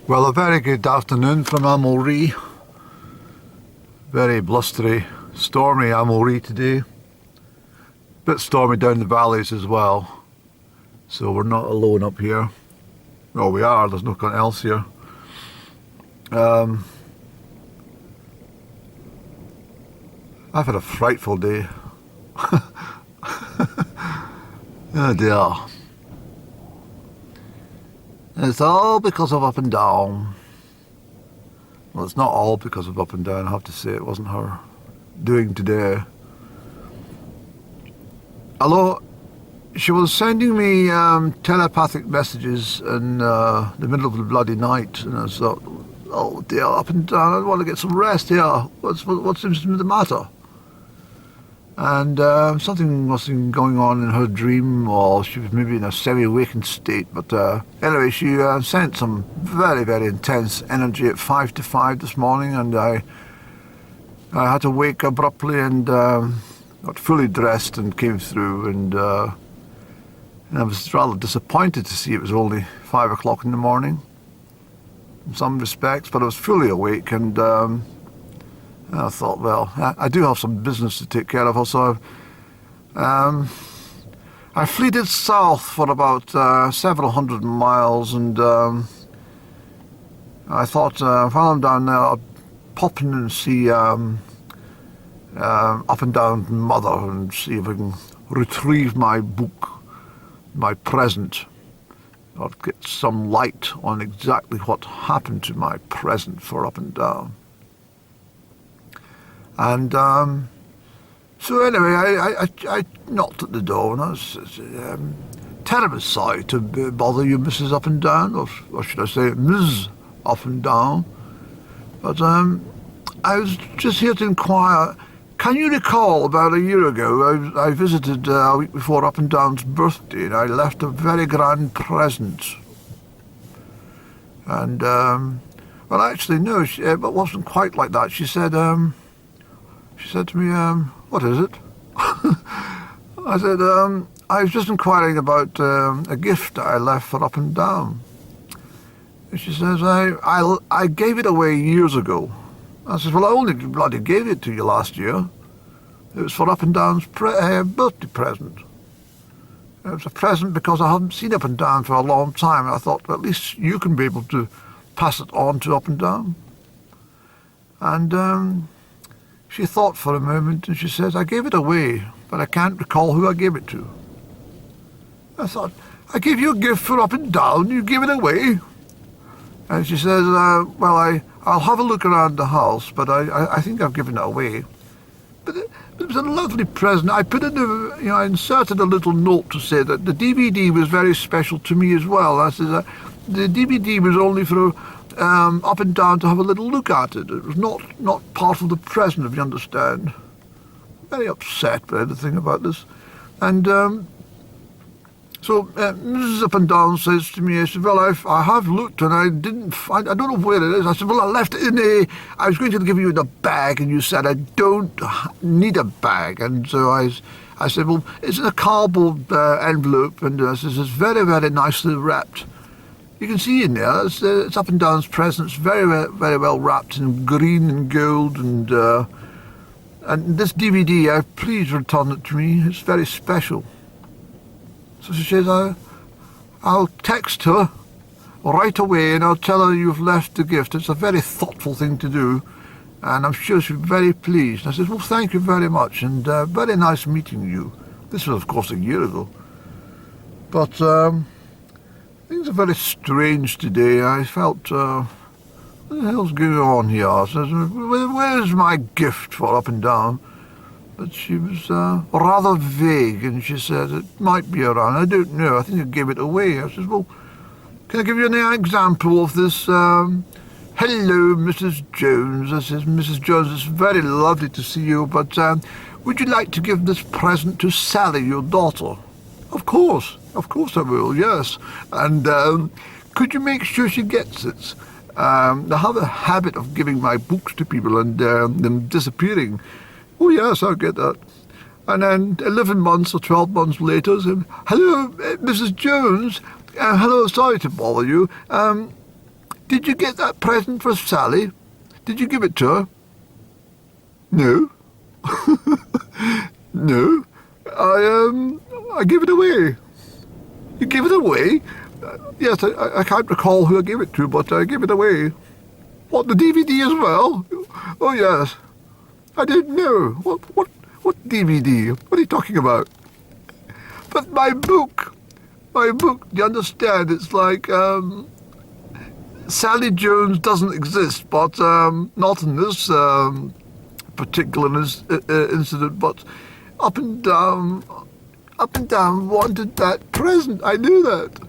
Well, a very good afternoon from Amulree. Very blustery, stormy Amulree today. Bit stormy down the valleys as well. So we're not alone up here. Well, we are, there's nothing else here. I've had a frightful day. Oh dear. It's all because of Up and Down. Well, it's not all because of Up and Down, I have to say. It wasn't her doing today. Although she was sending me telepathic messages in the middle of the bloody night, and I thought, oh dear, Up and Down, I want to get some rest here. What seems to be the matter? And something must have been going on in her dream, or she was maybe in a semi-awakened state. But anyway, she sent some very, very intense energy at 5 to 5 this morning, and I had to wake abruptly and got fully dressed and came through, and I was rather disappointed to see it was only 5 o'clock in the morning in some respects, but I was fully awake, and I thought, well, I do have some business to take care of. So I fleeted south for about several hundred miles, and I thought while I'm down there, I'll pop in and see Up and Down Mother and see if I can retrieve my book, my present, or get some light on exactly what happened to my present for Up and Down. And so anyway, I knocked at the door, and I was terribly sorry to bother you, Mrs. Up and Down, or should I say Ms. Up and Down. But I was just here to inquire, can you recall about a year ago I visited a week before Up and Down's birthday, and I left a very grand present. And, well, actually, no, it wasn't quite like that. She said to me, what is it? I said, I was just inquiring about a gift I left for Up and Down. And she says, I gave it away years ago. I said, well, I only bloody gave it to you last year. It was for Up and Down's birthday present. It was a present because I haven't seen Up and Down for a long time. I thought, well, at least you can be able to pass it on to Up and Down. And she thought for a moment, and she says, I gave it away, but I can't recall who I gave it to. I thought, I gave you a gift for Up and Down, you gave it away. And she says, well, I'll have a look around the house, but I think I've given it away. But it was a lovely present. I put in I inserted a little note to say that the DVD was very special to me as well. I said, the DVD was only for Up and Down to have a little look at it. It was not part of the present, if you understand. Very upset by everything about this. And so Mrs. Up and Down says to me, I said, well, I have looked and I didn't find, I don't know where it is. I said, well, I left it in I was going to give you the bag, and you said I don't need a bag. And so I said, well, it's in a cardboard envelope, and I says, it's very, very nicely wrapped. You can see in there, it's Up and Down's presents, very, very well wrapped in green and gold, and this DVD, please return it to me. It's very special. So she says, I'll text her right away, and I'll tell her you've left the gift. It's a very thoughtful thing to do, and I'm sure she'll be very pleased. And I said, well, thank you very much, and very nice meeting you. This was, of course, a year ago. But things are very strange today. I felt, what the hell's going on here? I said, where's my gift for Up and Down? But she was rather vague, and she said it might be around. I don't know. I think I gave it away. I said, well, can I give you an example of this? Hello, Mrs. Jones. I said, Mrs. Jones, it's very lovely to see you, but would you like to give this present to Sally, your daughter? Of course I will, yes. And could you make sure she gets it? I have a habit of giving my books to people and them disappearing. Oh, yes, I'll get that. And then 11 months or 12 months later, hello, Mrs. Jones. Hello, sorry to bother you. Did you get that present for Sally? Did you give it to her? No. No. I gave it away. You gave it away? Yes, I can't recall who I gave it to, but I gave it away. What, the DVD as well? Oh, yes. I didn't know. What DVD? What are you talking about? But my book, do you understand? It's like, Sally Jones doesn't exist, but not in this particular incident, but Up and Down wanted that present. I knew that.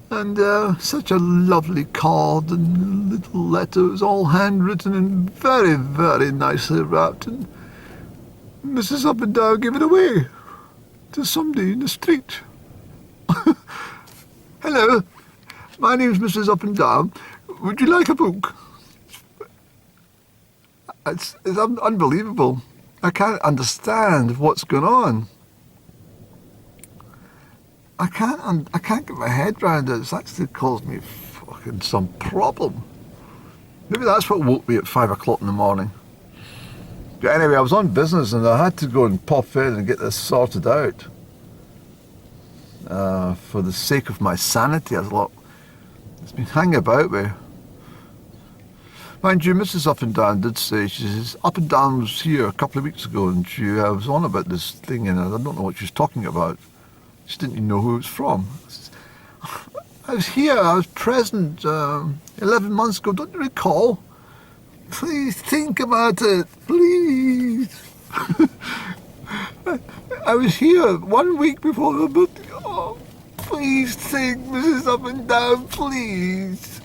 And such a lovely card and little letters, all handwritten and very, very nicely wrapped. And Mrs. Up and Down gave it away to somebody in the street. Hello, my name's Mrs. Up and Down. Would you like a book? It's unbelievable. I can't understand what's going on. I can't get my head round it. It's actually caused me fucking some problem. Maybe that's what woke me at 5 o'clock in the morning. But anyway, I was on business and I had to go and pop in and get this sorted out. For the sake of my sanity, I thought, it's been hanging about me. Mind you, Mrs. Up and Down did say, she says, Up and Down was here a couple of weeks ago and she was on about this thing and I don't know what she was talking about. She didn't even know who it was from. I was here, I was present 11 months ago, don't you recall? Please think about it, please. I was here 1 week before the birthday. Oh, please think, Mrs. Up and Down, please.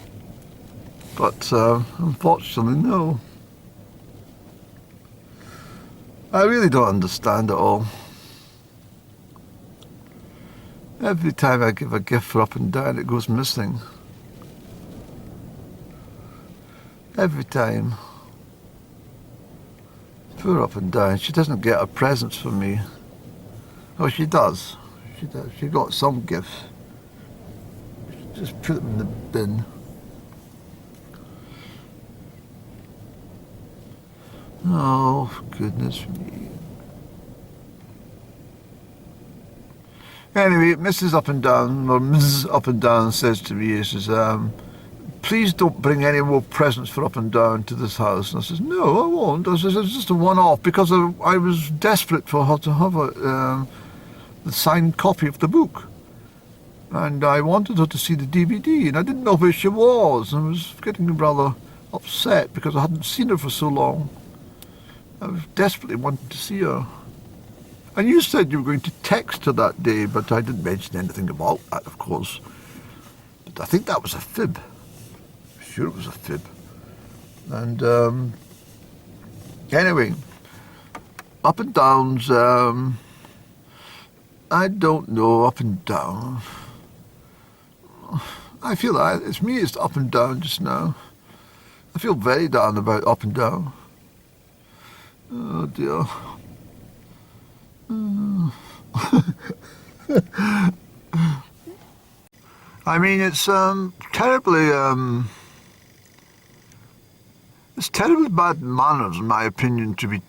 But unfortunately, no. I really don't understand it all. Every time I give a gift for Up and Down, it goes missing. Every time. Poor Up and Down, she doesn't get her presents from me. Oh, she does. She does. She got some gifts. Just put them in the bin. Oh, goodness me. Anyway, Mrs. Up and Down, or Mrs. Up and Down says to me, she says, please don't bring any more presents for Up and Down to this house. And I says, no, I won't. I says, it's just a one-off, because I was desperate for her to have the signed copy of the book. And I wanted her to see the DVD, and I didn't know where she was. And I was getting rather upset because I hadn't seen her for so long. I was desperately wanting to see her. And you said you were going to text her that day, but I didn't mention anything about that, of course. But I think that was a fib. I'm sure it was a fib. And anyway, Up and Down's, I don't know, Up and Down. I feel that it's me, it's Up and Down just now. I feel very down about Up and Down. Oh dear. I mean, it's terribly bad manners, in my opinion, to be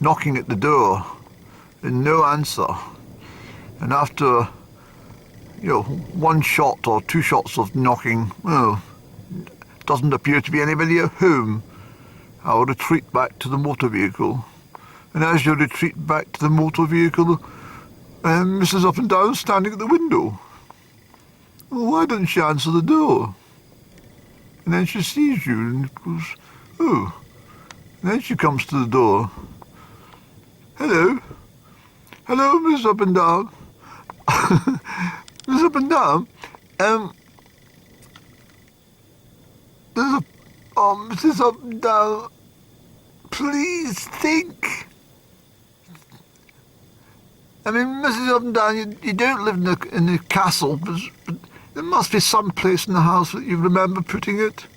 knocking at the door and no answer. And after, one shot or two shots of knocking, doesn't appear to be anybody at home, I'll retreat back to the motor vehicle. And as you retreat back to the motor vehicle, Mrs. Up and Down standing at the window. Well, why doesn't she answer the door? And then she sees you and goes, oh. And then she comes to the door. Hello? Hello, Mrs. Up and Down? Mrs. Up and Down? Mrs. Up and Down, please think. I mean, Mrs. Up and Down, you don't live in the castle, but there must be some place in the house that you remember putting it.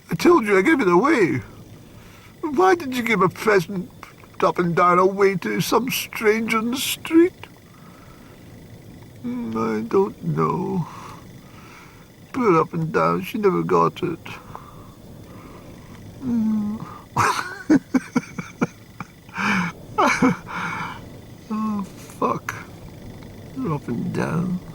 I told you I gave it away. Why did you give a present Up and Down away to some stranger in the street? I don't know. put it up and down. She never got it. Oh, fuck. Up and down.